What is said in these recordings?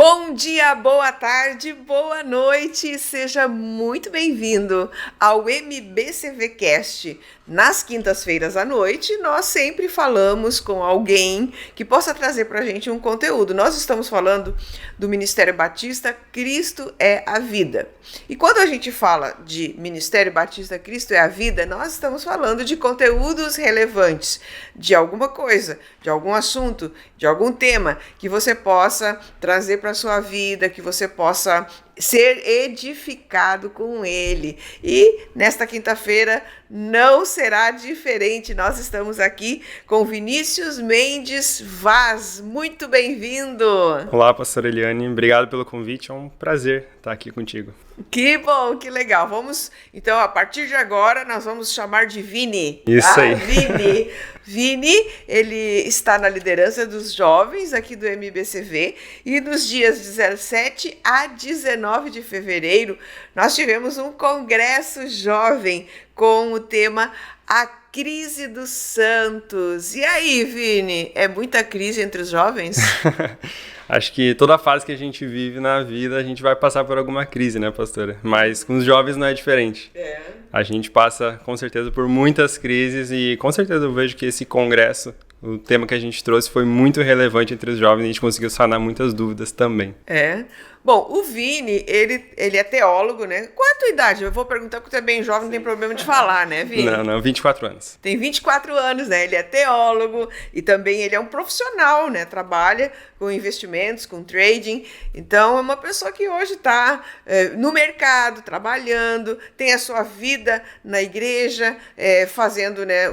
Bom dia, boa tarde, boa noite, seja muito bem-vindo ao MBCVcast. Nas quintas-feiras à noite, nós sempre falamos com alguém que possa trazer para a gente um conteúdo. Nós estamos falando do Ministério Batista Cristo é a Vida. E quando a gente fala de Ministério Batista Cristo é a Vida, nós estamos falando de conteúdos relevantes, de alguma coisa, de algum assunto, de algum tema que você possa trazer para a sua vida, que você possa ser edificado com ele. E nesta quinta-feira não será diferente. Nós estamos aqui com Vinícius Mendes Vaz. Muito bem-vindo! Olá, pastora Eliane. Obrigado pelo convite. É um prazer estar aqui contigo. Que bom, que legal. Vamos, então, a partir de agora, nós vamos chamar de Vini. Isso aí. Vini. Vini, ele está na liderança dos jovens aqui do MBCV e nos dias 17 a 19 de fevereiro, nós tivemos um congresso jovem com o tema A Crise dos Santos. E aí, Vini, é muita crise entre os jovens? Acho que toda fase que a gente vive na vida, a gente vai passar por alguma crise, né, pastora? Mas com os jovens não é diferente. A gente passa, com certeza, por muitas crises e, com certeza, eu vejo que esse congresso, o tema que a gente trouxe, foi muito relevante entre os jovens e a gente conseguiu sanar muitas dúvidas também. Bom, o Vini, ele é teólogo, né? Qual é a tua idade? Eu vou perguntar porque tu é bem jovem, não tem problema de falar, né, Vini? Não, 24 anos. Tem 24 anos, né? Ele é teólogo e também ele é um profissional, né? Trabalha com investimentos, com trading. Então, é uma pessoa que hoje está no mercado, trabalhando, tem a sua vida na igreja, fazendo, né,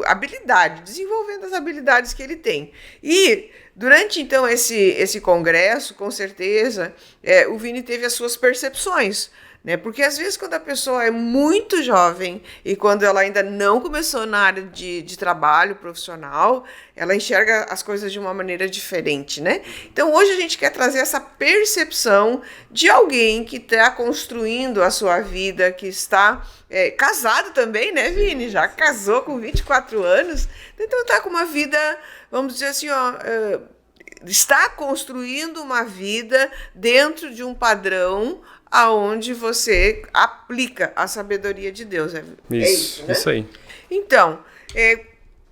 habilidade, desenvolvendo as habilidades que ele tem. E durante, então, esse congresso, com certeza, o Vini teve as suas percepções, né? Porque, às vezes, quando a pessoa é muito jovem e quando ela ainda não começou na área de trabalho profissional, ela enxerga as coisas de uma maneira diferente, né? Então, hoje a gente quer trazer essa percepção de alguém que está construindo a sua vida, que está casado também, né, Vini? Já casou com 24 anos, então está com uma vida, vamos dizer assim, está construindo uma vida dentro de um padrão aonde você aplica a sabedoria de Deus. Isso, né? Isso aí. Então,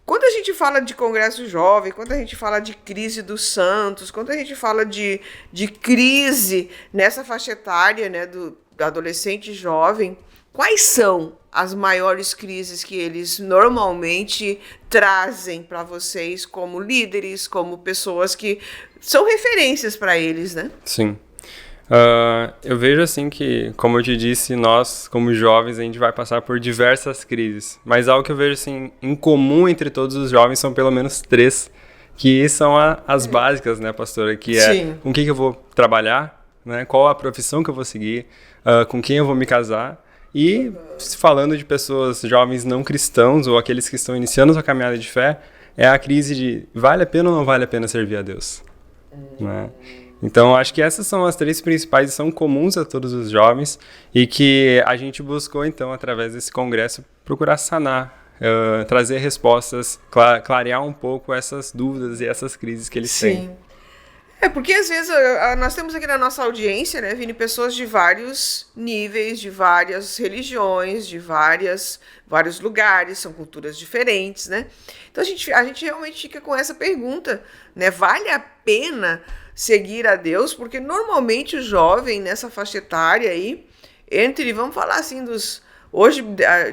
quando a gente fala de congresso jovem, quando a gente fala de crise dos santos, quando a gente fala de crise nessa faixa etária, né, do adolescente jovem, quais são as maiores crises que eles normalmente trazem para vocês como líderes, como pessoas que são referências para eles, né? Sim. Eu vejo assim que, como eu te disse, nós, como jovens, a gente vai passar por diversas crises. Mas algo que eu vejo assim, em comum entre todos os jovens são pelo menos 3, que são as básicas, né, pastora? Que é com quem que eu vou trabalhar, né? Qual a profissão que eu vou seguir, com quem eu vou me casar. E falando de pessoas jovens não cristãos ou aqueles que estão iniciando sua caminhada de fé, é a crise de vale a pena ou não vale a pena servir a Deus? Né? Então, acho que essas são as 3 principais e são comuns a todos os jovens e que a gente buscou, então, através desse congresso, procurar sanar, trazer respostas, clarear um pouco essas dúvidas e essas crises que eles têm. Porque às vezes nós temos aqui na nossa audiência, né, Vini, pessoas de vários níveis, de várias religiões, de vários lugares, são culturas diferentes, né? Então a gente realmente fica com essa pergunta, né? Vale a pena seguir a Deus? Porque normalmente o jovem nessa faixa etária aí, vamos falar assim, hoje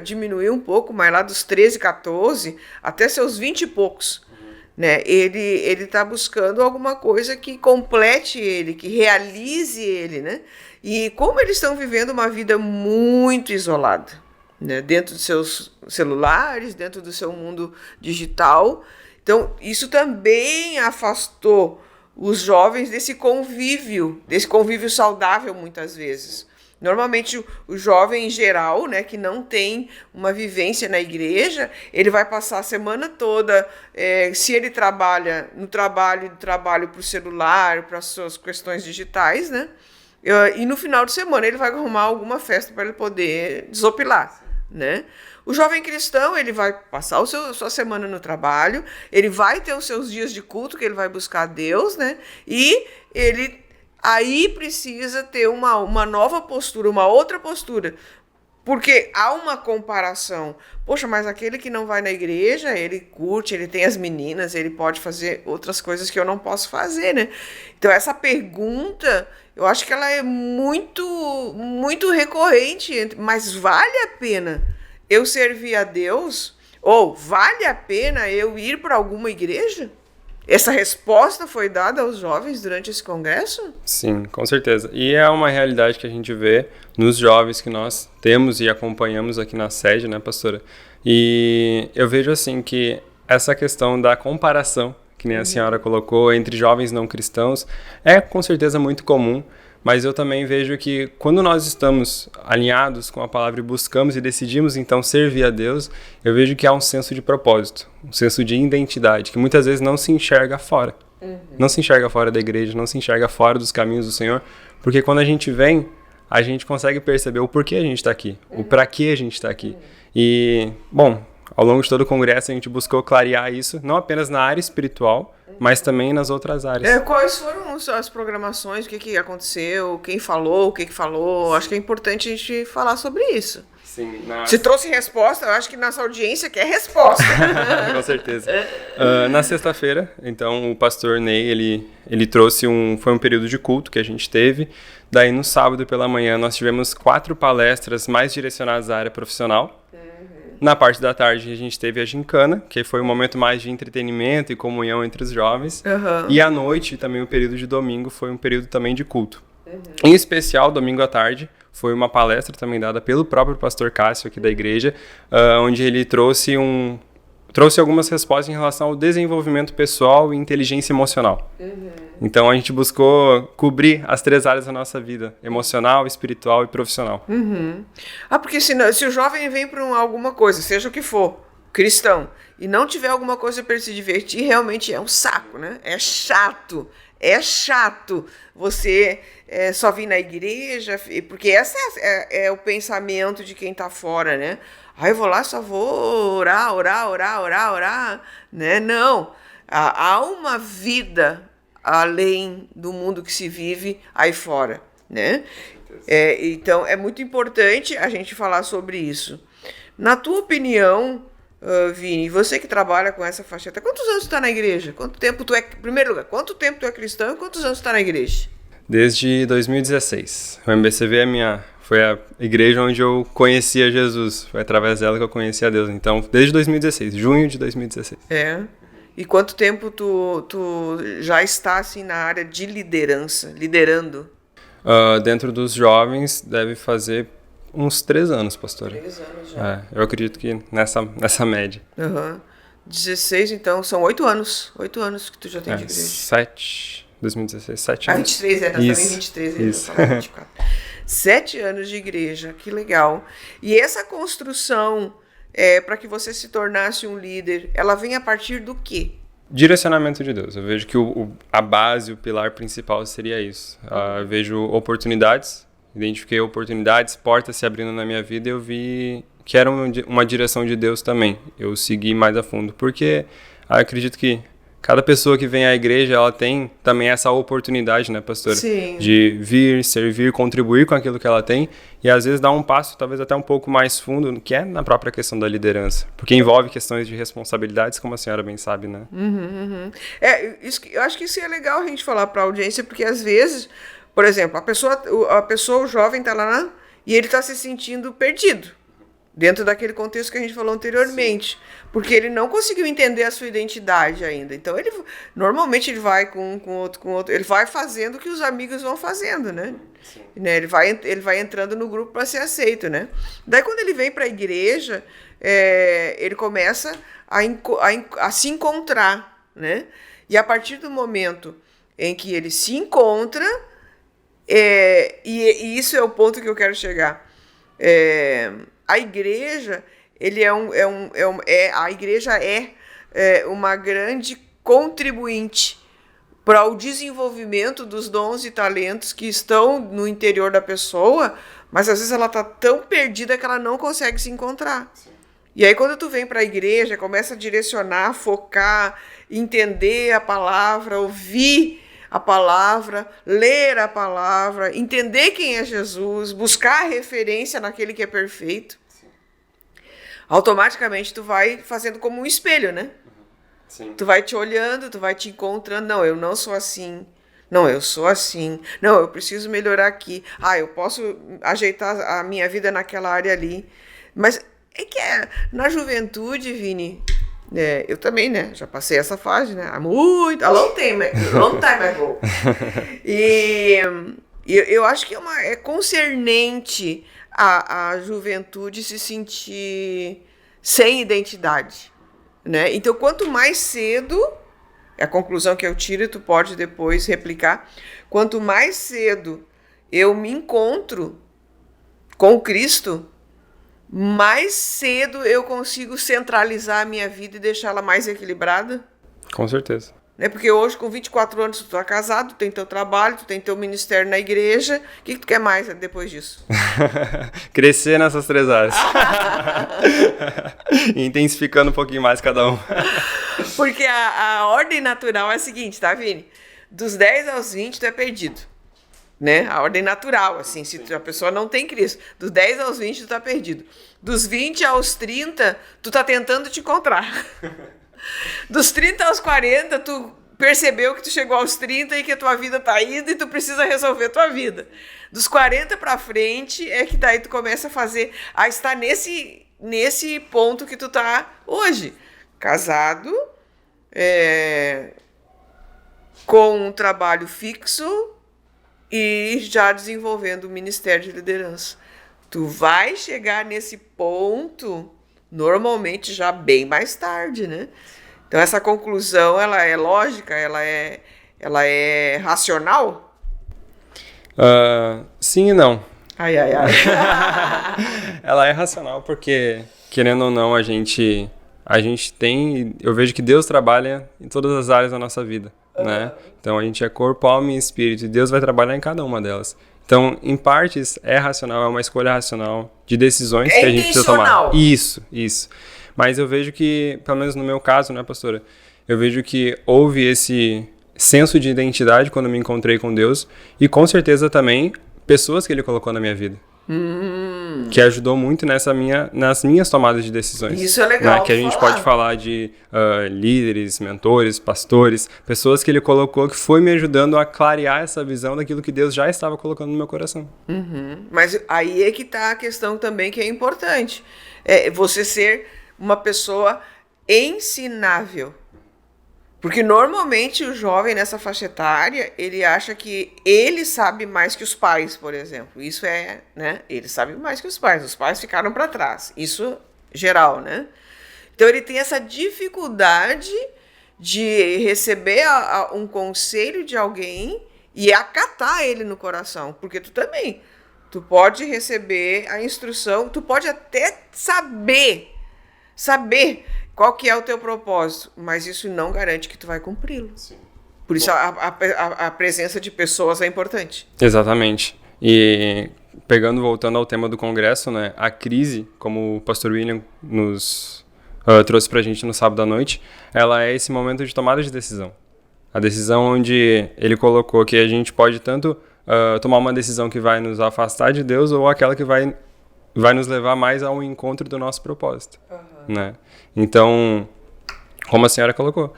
diminuiu um pouco, mas lá dos 13, 14 até seus 20 e poucos, né? Ele está buscando alguma coisa que complete ele, que realize ele, né? E como eles estão vivendo uma vida muito isolada, né? Dentro dos seus celulares, dentro do seu mundo digital, então isso também afastou os jovens desse convívio saudável muitas vezes. Normalmente o jovem em geral, né, que não tem uma vivência na igreja, ele vai passar a semana toda, se ele trabalha no trabalho para o celular, para as suas questões digitais, né, e no final de semana ele vai arrumar alguma festa para ele poder desopilar, né. O jovem cristão, ele vai passar a sua semana no trabalho, ele vai ter os seus dias de culto, que ele vai buscar a Deus, né, e ele aí precisa ter uma nova postura, uma outra postura. Porque há uma comparação. Poxa, mas aquele que não vai na igreja, ele curte, ele tem as meninas, ele pode fazer outras coisas que eu não posso fazer, né? Então, essa pergunta, eu acho que ela é muito, muito recorrente. Mas vale a pena eu servir a Deus? Ou vale a pena eu ir para alguma igreja? Essa resposta foi dada aos jovens durante esse congresso? Sim, com certeza. E é uma realidade que a gente vê nos jovens que nós temos e acompanhamos aqui na sede, né, pastora? E eu vejo assim que essa questão da comparação, que nem a senhora colocou, entre jovens não cristãos, é com certeza muito comum. Mas eu também vejo que quando nós estamos alinhados com a palavra e buscamos e decidimos então servir a Deus, eu vejo que há um senso de propósito, um senso de identidade, que muitas vezes não se enxerga fora. Não se enxerga fora da igreja, não se enxerga fora dos caminhos do Senhor, porque quando a gente vem, a gente consegue perceber o porquê a gente está aqui, o para que a gente está aqui. E, bom, ao longo de todo o congresso a gente buscou clarear isso, não apenas na área espiritual, mas também nas outras áreas. Quais foram as programações, o que aconteceu, quem falou, o que falou? Acho que é importante a gente falar sobre isso. Sim, Se trouxe resposta, eu acho que nossa audiência quer resposta. Com certeza. Na sexta-feira, então, o pastor Ney, ele trouxe foi um período de culto que a gente teve. Daí, no sábado pela manhã, nós tivemos 4 palestras mais direcionadas à área profissional. Na parte da tarde, a gente teve a gincana, que foi um momento mais de entretenimento e comunhão entre os jovens. E à noite, também o período de domingo, foi um período também de culto. Em especial, domingo à tarde, foi uma palestra também dada pelo próprio pastor Cássio aqui da igreja, onde ele trouxe algumas respostas em relação ao desenvolvimento pessoal e inteligência emocional. Então a gente buscou cobrir as 3 áreas da nossa vida: emocional, espiritual e profissional. Porque se o jovem vem para alguma coisa, seja o que for, cristão, e não tiver alguma coisa para ele se divertir, realmente é um saco, né? É chato. É chato você só vir na igreja, porque esse é o pensamento de quem está fora, né? Eu vou lá, só vou orar, né? Não, há uma vida além do mundo que se vive aí fora, né? Então, é muito importante a gente falar sobre isso. Na tua opinião, Vini, você que trabalha com essa faixa etária, quantos anos tu está na igreja? Quanto tempo tu é, em primeiro lugar, quanto tempo tu é cristão e quantos anos tu está na igreja? Desde 2016. O MBCV foi a igreja onde eu conhecia Jesus. Foi através dela que eu conheci a Deus. Então, desde 2016, junho de 2016. E quanto tempo tu já está assim na área de liderança, liderando? Dentro dos jovens, deve fazer uns 3 anos, pastora. 3 anos já. Eu acredito que nessa média. 16, então, são 8 anos. 8 anos que tu já tem de igreja. 2016, 7 anos. 23, nós estamos em 23, isso. 24. 7 anos de igreja, que legal. E essa construção, para que você se tornasse um líder, ela vem a partir do quê? Direcionamento de Deus. Eu vejo que a base, o pilar principal seria isso. Eu vejo oportunidades, identifiquei oportunidades, portas se abrindo na minha vida e eu vi que era uma direção de Deus também. Eu segui mais a fundo, porque acredito que cada pessoa que vem à igreja, ela tem também essa oportunidade, né, pastora? Sim. De vir, servir, contribuir com aquilo que ela tem e às vezes dar um passo, talvez até um pouco mais fundo, que é na própria questão da liderança. Porque envolve questões de responsabilidades, como a senhora bem sabe, né? Eu acho que isso é legal a gente falar para a audiência, porque às vezes, por exemplo, a pessoa o jovem está lá e ele está se sentindo perdido. Dentro daquele contexto que a gente falou anteriormente. Sim. Porque ele não conseguiu entender a sua identidade ainda. Então, normalmente ele vai com outro. Ele vai fazendo o que os amigos vão fazendo, né? Ele vai entrando no grupo para ser aceito, né? Daí, quando ele vem para a igreja, ele começa a se encontrar, né? E a partir do momento em que ele se encontra, e isso é o ponto que eu quero chegar. A igreja, a igreja é uma grande contribuinte para o desenvolvimento dos dons e talentos que estão no interior da pessoa, mas às vezes ela está tão perdida que ela não consegue se encontrar. Sim. E aí quando tu vem para a igreja, começa a direcionar, focar, entender a palavra, ouvir a palavra, ler a palavra, entender quem é Jesus, buscar referência naquele que é perfeito, automaticamente tu vai fazendo como um espelho, né? Sim. Tu vai te olhando, tu vai te encontrando. Não, eu não sou assim. Não, eu sou assim. Não, eu preciso melhorar aqui. Ah, eu posso ajeitar a minha vida naquela área ali. Mas é que na juventude, Vini, eu também, né? Já passei essa fase, né? A long time ago. E eu acho que é concernente a juventude se sentir sem identidade. Né? Então, quanto mais cedo, é a conclusão que eu tiro, tu pode depois replicar, quanto mais cedo eu me encontro com Cristo, mais cedo eu consigo centralizar a minha vida e deixá-la mais equilibrada. Com certeza. Né? Porque hoje, com 24 anos, tu tá casado, tu tem teu trabalho, tu tem teu ministério na igreja. O que tu quer mais depois disso? Crescer nessas 3 áreas. E intensificando um pouquinho mais cada um. Porque a ordem natural é a seguinte, tá, Vini? Dos 10 aos 20, tu é perdido. Né? A ordem natural, assim, se a pessoa não tem Cristo. Dos 10 aos 20, tu tá perdido. Dos 20 aos 30, tu tá tentando te encontrar. Dos 30 aos 40, tu percebeu que tu chegou aos 30 e que a tua vida tá indo e tu precisa resolver a tua vida. Dos 40 pra frente é que daí tu começa a estar nesse ponto que tu tá hoje. Casado, com um trabalho fixo e já desenvolvendo o ministério de liderança. Tu vai chegar nesse ponto normalmente já bem mais tarde, né? Então essa conclusão, ela é lógica, ela é racional? Sim e não. Ai. Ela é racional porque, querendo ou não, a gente tem... Eu vejo que Deus trabalha em todas as áreas da nossa vida, né? Então a gente é corpo, alma e espírito, e Deus vai trabalhar em cada uma delas. Então, em partes, é racional, é uma escolha racional de decisões que a gente precisa tomar. Isso. Mas eu vejo que, pelo menos no meu caso, né, pastora? Eu vejo que houve esse senso de identidade quando eu me encontrei com Deus e, com certeza, também pessoas que Ele colocou na minha vida. Que ajudou muito nas minhas tomadas de decisões. Isso é legal. Né? Que a gente pode falar de líderes, mentores, pastores, pessoas que Ele colocou que foi me ajudando a clarear essa visão daquilo que Deus já estava colocando no meu coração. Mas aí é que está a questão também que é importante. É você ser uma pessoa ensinável. Porque normalmente o jovem nessa faixa etária, ele acha que ele sabe mais que os pais, por exemplo. Isso né? Ele sabe mais que os pais ficaram para trás. Isso geral, né? Então ele tem essa dificuldade de receber um conselho de alguém e acatar ele no coração. Porque tu pode receber a instrução, tu pode até saber qual que é o teu propósito, mas isso não garante que tu vai cumpri-lo. Sim. Por isso a presença de pessoas é importante. Exatamente. E voltando ao tema do congresso, né, a crise, como o pastor William nos trouxe pra gente no sábado à noite, ela é esse momento de tomada de decisão. A decisão onde ele colocou que a gente pode tanto tomar uma decisão que vai nos afastar de Deus ou aquela que vai nos levar mais ao encontro do nosso propósito. Né? Então, como a senhora colocou,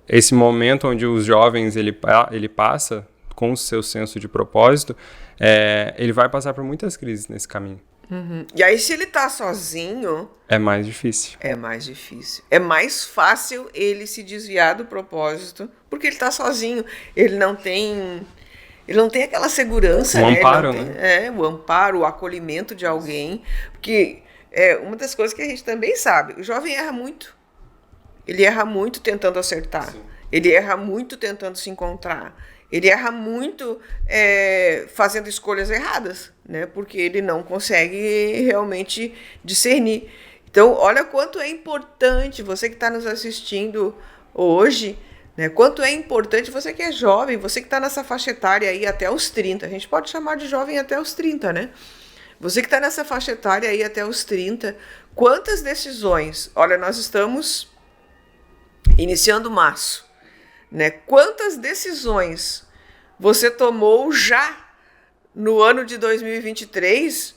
esse momento onde os jovens ele passa com o seu senso de propósito, ele vai passar por muitas crises nesse caminho. E aí, se ele tá sozinho... É mais difícil. É mais difícil. É mais fácil ele se desviar do propósito, porque ele tá sozinho. Ele não tem aquela segurança. O amparo, né? O amparo, o acolhimento de alguém. Porque uma das coisas que a gente também sabe, o jovem erra muito. Ele erra muito tentando acertar. Sim. Ele erra muito tentando se encontrar. Ele erra muito fazendo escolhas erradas, né? Porque ele não consegue realmente discernir. Então, olha quanto é importante, você que está nos assistindo hoje, né? Quanto é importante, você que é jovem, você que está nessa faixa etária aí até os 30, a gente pode chamar de jovem até os 30, né? Você que está nessa faixa etária aí até os 30, quantas decisões? Olha, nós estamos iniciando março. né? Quantas decisões você tomou já no ano de 2023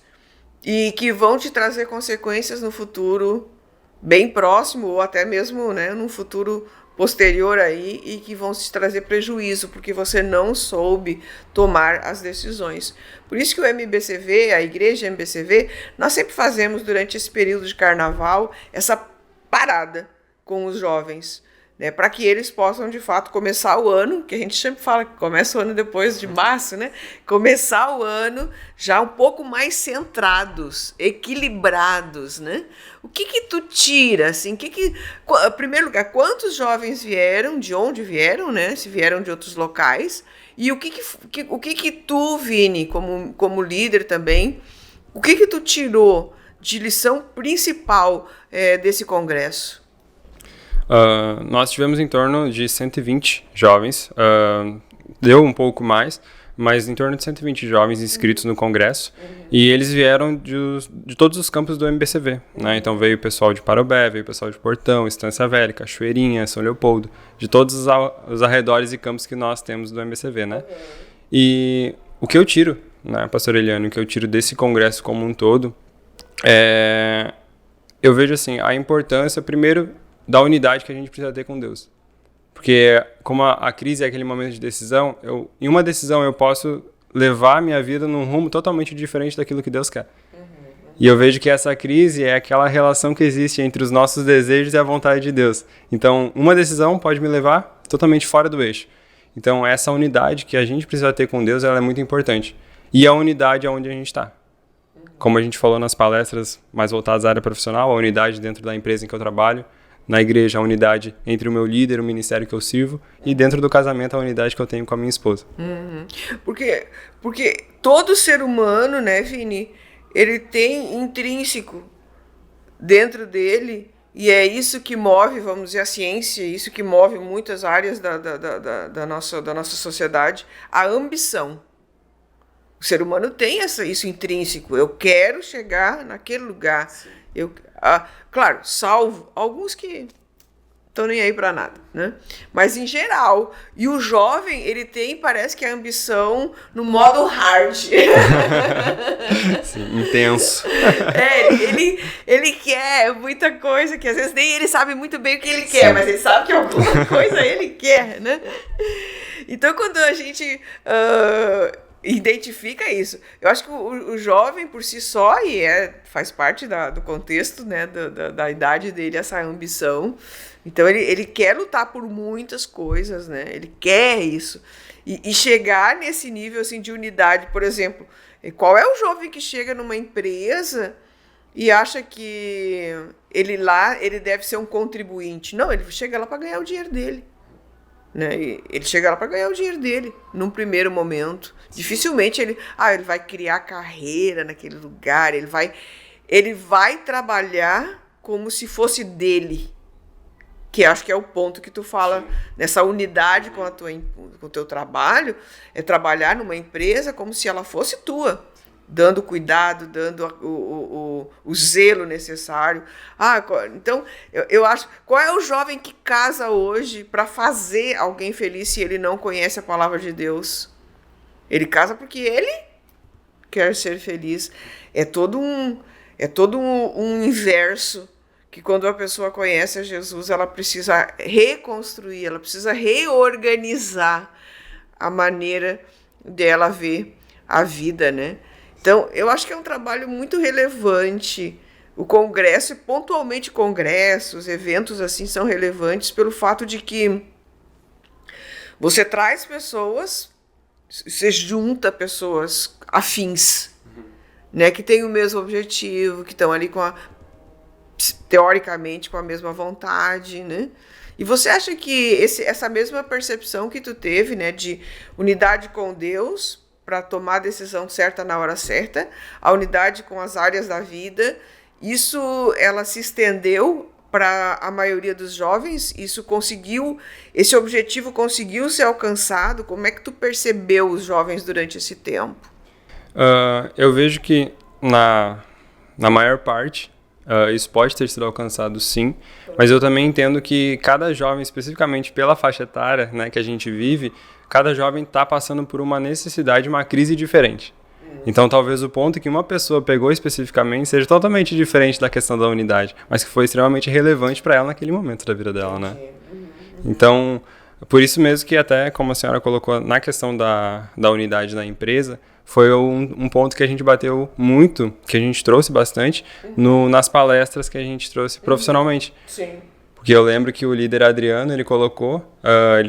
e que vão te trazer consequências no futuro bem próximo ou até mesmo, né, num futuro posterior aí, e que vão te trazer prejuízo porque você não soube tomar as decisões. Por isso que o MBCV, a igreja MBCV, nós sempre fazemos durante esse período de carnaval essa parada com os jovens, né, para que eles possam de fato começar o ano, que a gente sempre fala que começa o ano depois de março, né? Começar o ano já um pouco mais centrados, equilibrados, né? O que tu tira, assim, em primeiro lugar, quantos jovens vieram, de onde vieram, né? Se vieram de outros locais, e o que tu, Vini, como líder também, o que tu tirou de lição principal desse congresso? Nós tivemos em torno de 120 jovens, deu um pouco mais, mas em torno de 120 jovens inscritos no congresso, e eles vieram de todos os campos do MBCV, né? Então veio o pessoal de Parobé, veio o pessoal de Portão, Estância Velha, Cachoeirinha, São Leopoldo, de todos os arredores e campos que nós temos do MBCV, né? E o que eu tiro, né, pastor Eliano, o que eu tiro desse congresso como um todo, eu vejo assim, a importância, primeiro, da unidade que a gente precisa ter com Deus. Porque como a crise é aquele momento de decisão, em uma decisão eu posso levar a minha vida num rumo totalmente diferente daquilo que Deus quer. E eu vejo que essa crise é aquela relação que existe entre os nossos desejos e a vontade de Deus. Então, uma decisão pode me levar totalmente fora do eixo. Então, essa unidade que a gente precisa ter com Deus, ela é muito importante. E a unidade é onde a gente está. Como a gente falou nas palestras mais voltadas à área profissional, a unidade dentro da empresa em que eu trabalho, na igreja, a unidade entre o meu líder, o ministério que eu sirvo, e dentro do casamento, a unidade que eu tenho com a minha esposa. Porque todo ser humano, né, Vini, ele tem intrínseco dentro dele, e é isso que move, vamos dizer, a ciência, isso que move muitas áreas da nossa sociedade, a ambição. O ser humano tem isso intrínseco. Eu quero chegar naquele lugar. Claro, salvo alguns que estão nem aí para nada, né? Mas em geral. E o jovem, ele tem, parece que a ambição no modo hard. Sim, intenso. Ele quer muita coisa que às vezes nem ele sabe muito bem o que ele quer, mas ele sabe que alguma coisa ele quer, né? Então, quando a gente identifica isso. Eu acho que o jovem por si só, e faz parte do contexto, né, da idade dele, essa ambição. Então ele quer lutar por muitas coisas, né? Ele quer isso. E chegar nesse nível assim, de unidade, por exemplo, qual é o jovem que chega numa empresa e acha que ele deve ser um contribuinte? Não, ele chega lá para ganhar o dinheiro dele. Né? Ele chega lá para ganhar o dinheiro dele, num primeiro momento. Dificilmente ele vai criar carreira naquele lugar, ele vai trabalhar como se fosse dele. Que acho que é o ponto que tu fala, nessa unidade com o teu trabalho, é trabalhar numa empresa como se ela fosse tua, dando cuidado, dando o zelo necessário. Então, eu acho... Qual é o jovem que casa hoje para fazer alguém feliz se ele não conhece a palavra de Deus? Ele casa porque ele quer ser feliz. É todo um inverso que quando a pessoa conhece a Jesus, ela precisa reconstruir, ela precisa reorganizar a maneira dela ver a vida, né? Então, eu acho que é um trabalho muito relevante. O congresso, pontualmente congressos, eventos assim, são relevantes pelo fato de que você traz pessoas, você junta pessoas afins, né, que têm o mesmo objetivo, que estão ali teoricamente com a mesma vontade, né? E você acha que essa mesma percepção que tu teve, né, de unidade com Deus para tomar a decisão certa na hora certa, a unidade com as áreas da vida, ela se estendeu para a maioria dos jovens? Esse objetivo conseguiu ser alcançado? Como é que tu percebeu os jovens durante esse tempo? Eu vejo que na maior parte Isso pode ter sido alcançado, sim, mas eu também entendo que cada jovem, especificamente pela faixa etária, né, que a gente vive, cada jovem está passando por uma necessidade, uma crise diferente. Então, talvez o ponto que uma pessoa pegou especificamente seja totalmente diferente da questão da unidade, mas que foi extremamente relevante para ela naquele momento da vida dela, né? Então, por isso mesmo que até, como a senhora colocou, na questão da unidade na empresa, foi um ponto que a gente bateu muito, que a gente trouxe bastante nas palestras que a gente trouxe profissionalmente. Sim. Porque eu lembro que o líder Adriano, ele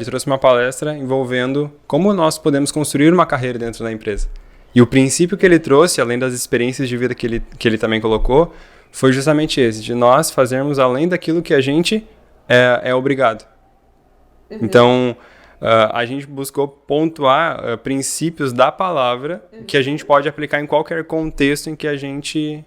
trouxe uma palestra envolvendo como nós podemos construir uma carreira dentro da empresa. E o princípio que ele trouxe, além das experiências de vida que ele também colocou, foi justamente esse, de nós fazermos além daquilo que a gente é obrigado. Então, a gente buscou pontuar princípios da palavra que a gente pode aplicar em qualquer contexto em que a gente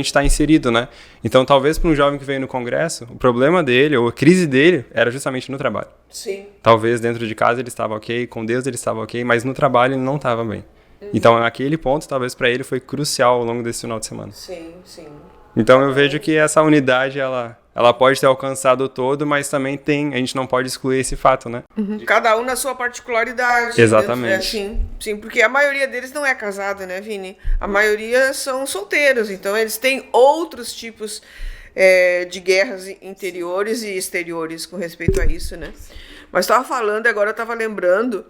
está inserido, né? Então, talvez para um jovem que veio no congresso, o problema dele, ou a crise dele, era justamente no trabalho. Sim. Talvez dentro de casa ele estava ok, com Deus ele estava ok, mas no trabalho ele não estava bem. Então, aquele ponto, talvez para ele, foi crucial ao longo desse final de semana. Sim, sim. Então, eu vejo que essa unidade, ela pode ter alcançado todo, mas também a gente não pode excluir esse fato, né? Cada um na sua particularidade. Exatamente. Sim, porque a maioria deles não é casada, né, Vini? A maioria são solteiros, então eles têm outros tipos de guerras interiores e exteriores com respeito a isso, né? Mas estava falando, agora eu estava lembrando,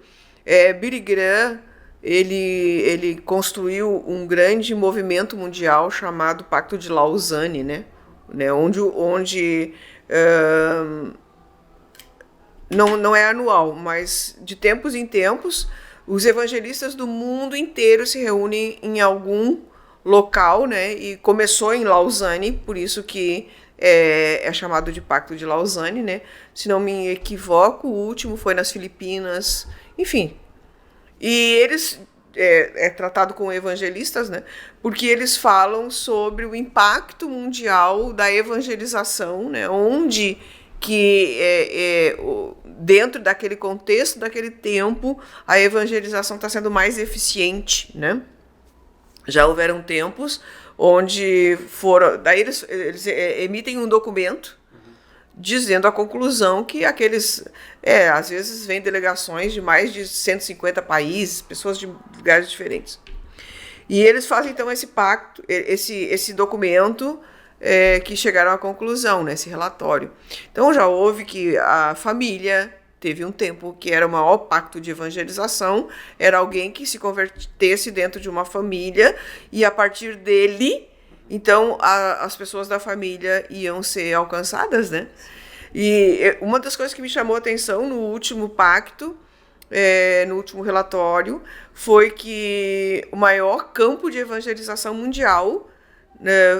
Billy Graham, ele construiu um grande movimento mundial chamado Pacto de Lausanne, né? Onde não é anual, mas de tempos em tempos, os evangelistas do mundo inteiro se reúnem em algum local, né? E começou em Lausanne, por isso que é chamado de Pacto de Lausanne, né? Se não me equivoco, o último foi nas Filipinas, enfim. E eles é tratado com evangelistas, né? Porque eles falam sobre o impacto mundial da evangelização, né? Onde que dentro daquele contexto, daquele tempo, a evangelização está sendo mais eficiente, né? Já houveram tempos onde daí eles emitem um documento dizendo a conclusão que aqueles, às vezes vem delegações de mais de 150 países, pessoas de lugares diferentes. E eles fazem então esse pacto, esse documento que chegaram à conclusão, né, esse relatório. Então já houve que a família teve um tempo que era o maior pacto de evangelização, era alguém que se convertesse dentro de uma família e a partir dele, então as pessoas da família iam ser alcançadas, né? E uma das coisas que me chamou a atenção no último pacto, no último relatório, foi que o maior campo de evangelização mundial,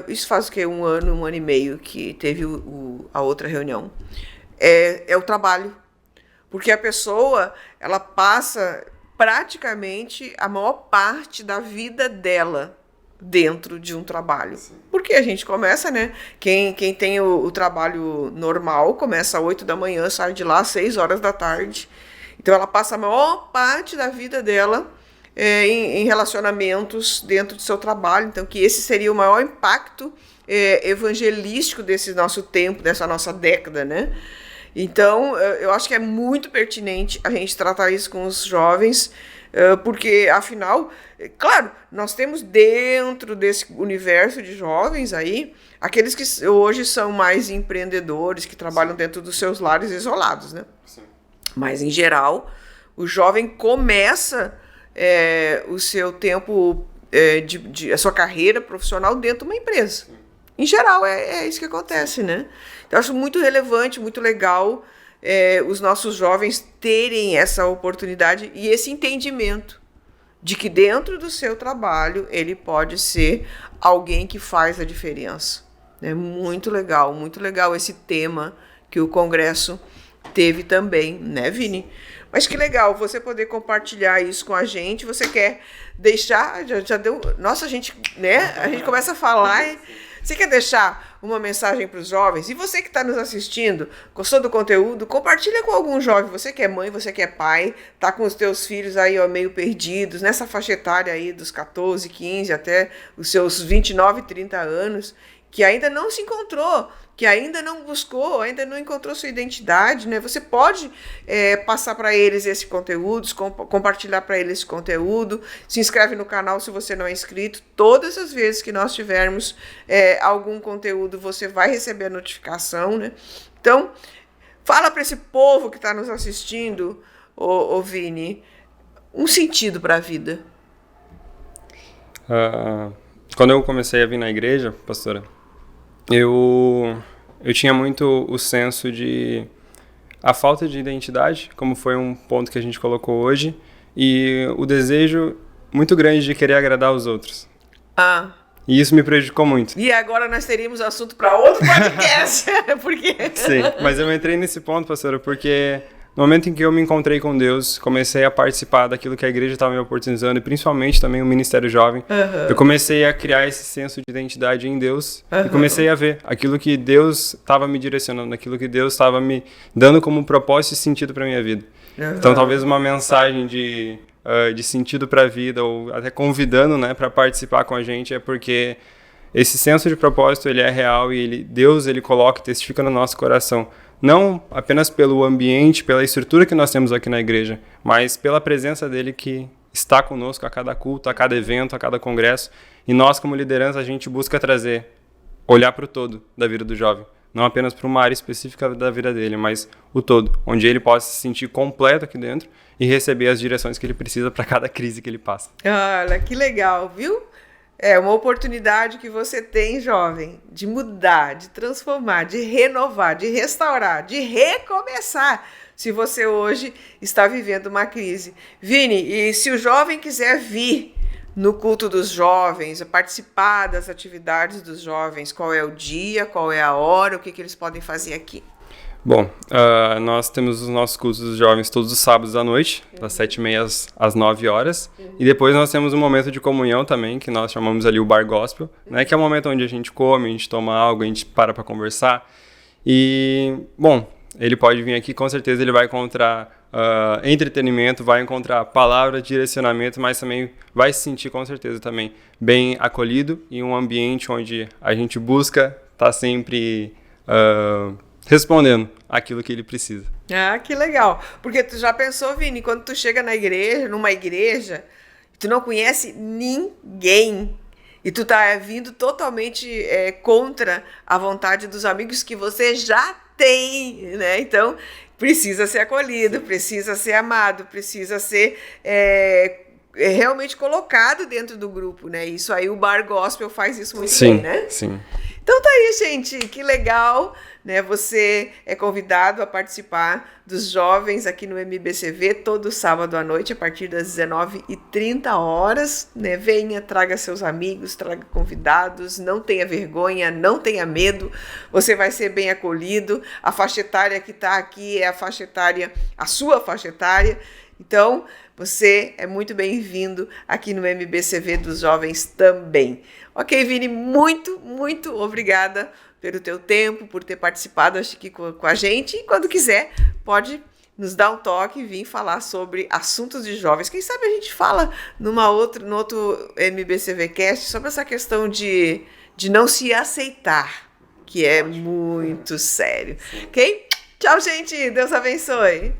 isso faz o quê? Um ano e meio que teve a outra reunião, é o trabalho. Porque a pessoa, ela passa praticamente a maior parte da vida dela dentro de um trabalho. Sim. Porque a gente começa, né? Quem tem o trabalho normal, começa às 8 da manhã, sai de lá às 6 horas da tarde. Então, ela passa a maior parte da vida dela em relacionamentos dentro do seu trabalho. Então, que esse seria o maior impacto evangelístico desse nosso tempo, dessa nossa década, né? Então, eu acho que é muito pertinente a gente tratar isso com os jovens, porque, afinal, claro, nós temos dentro desse universo de jovens aí, aqueles que hoje são mais empreendedores, que trabalham dentro dos seus lares isolados, né? Sim. Mas, em geral, o jovem começa o seu tempo, a sua carreira profissional dentro de uma empresa. Sim. Em geral, é isso que acontece, né? Então, eu acho muito relevante, muito legal os nossos jovens terem essa oportunidade e esse entendimento de que dentro do seu trabalho ele pode ser alguém que faz a diferença. É muito legal esse tema que o Congresso teve também, né, Vini? Mas que legal você poder compartilhar isso com a gente. Você quer deixar, já deu... Nossa, a gente começa a falar... Você quer deixar uma mensagem para os jovens? E você que está nos assistindo, gostou do conteúdo? Compartilha com algum jovem. Você que é mãe, você que é pai, tá com os teus filhos aí meio perdidos, nessa faixa etária aí dos 14, 15 até os seus 29, 30 anos. que ainda não se encontrou, que ainda não buscou, ainda não encontrou sua identidade, né? Você pode passar para eles esse conteúdo, compartilhar para eles esse conteúdo, se inscreve no canal se você não é inscrito. Todas as vezes que nós tivermos algum conteúdo, você vai receber a notificação, né? Então, fala para esse povo que está nos assistindo, ô Vini, um sentido para a vida. Quando eu comecei a vir na igreja, pastora, eu tinha muito o senso de a falta de identidade, como foi um ponto que a gente colocou hoje, e o desejo muito grande de querer agradar os outros. E isso me prejudicou muito. E agora nós teríamos assunto para outro podcast. Porque... Sim, mas eu entrei nesse ponto, pastora, porque no momento em que eu me encontrei com Deus, comecei a participar daquilo que a igreja estava me oportunizando, e principalmente também o Ministério Jovem, eu comecei a criar esse senso de identidade em Deus, e comecei a ver aquilo que Deus estava me direcionando, aquilo que Deus estava me dando como propósito e sentido para a minha vida. Então, talvez uma mensagem de sentido para a vida, ou até convidando, né, para participar com a gente, é porque esse senso de propósito ele é real, e Deus ele coloca e testifica no nosso coração. Não apenas pelo ambiente, pela estrutura que nós temos aqui na igreja, mas pela presença dele que está conosco a cada culto, a cada evento, a cada congresso. E nós, como liderança, a gente busca olhar para o todo da vida do jovem. Não apenas para uma área específica da vida dele, mas o todo, onde ele possa se sentir completo aqui dentro e receber as direções que ele precisa para cada crise que ele passa. Olha, que legal, viu? É uma oportunidade que você tem, jovem, de mudar, de transformar, de renovar, de restaurar, de recomeçar, se você hoje está vivendo uma crise. Vini, e se o jovem quiser vir no culto dos jovens, participar das atividades dos jovens, qual é o dia, qual é a hora, o que eles podem fazer aqui? Bom, nós temos os nossos cultos dos jovens todos os sábados à noite, das 7h30 às 9 horas. E depois nós temos um momento de comunhão também, que nós chamamos ali o Bar Gospel, né, que é o momento onde a gente come, a gente toma algo, a gente para conversar. E, bom, ele pode vir aqui, com certeza ele vai encontrar entretenimento, vai encontrar palavra, direcionamento, mas também vai se sentir com certeza também bem acolhido em um ambiente onde a gente busca estar sempre respondendo aquilo que ele precisa. Ah, que legal. Porque tu já pensou, Vini, quando tu chega numa igreja, tu não conhece ninguém e tu tá vindo totalmente contra a vontade dos amigos que você já tem, né? Então, precisa ser acolhido, precisa ser amado, precisa ser realmente colocado dentro do grupo, né? Isso aí o Bar Gospel faz isso muito bem, né? Sim. Então tá aí, gente, que legal, né? Você é convidado a participar dos jovens aqui no MBCV todo sábado à noite, a partir das 19h30, né? Venha, traga seus amigos, traga convidados, não tenha vergonha, não tenha medo, você vai ser bem acolhido. A faixa etária que está aqui é a sua faixa etária. Então, você é muito bem-vindo aqui no MBCV dos Jovens também. Ok, Vini, muito, muito obrigada pelo teu tempo, por ter participado aqui com a gente. E quando quiser, pode nos dar um toque e vir falar sobre assuntos de jovens. Quem sabe a gente fala no outro MBCV Cast sobre essa questão de não se aceitar, que é muito sério. Ok? Tchau, gente. Deus abençoe.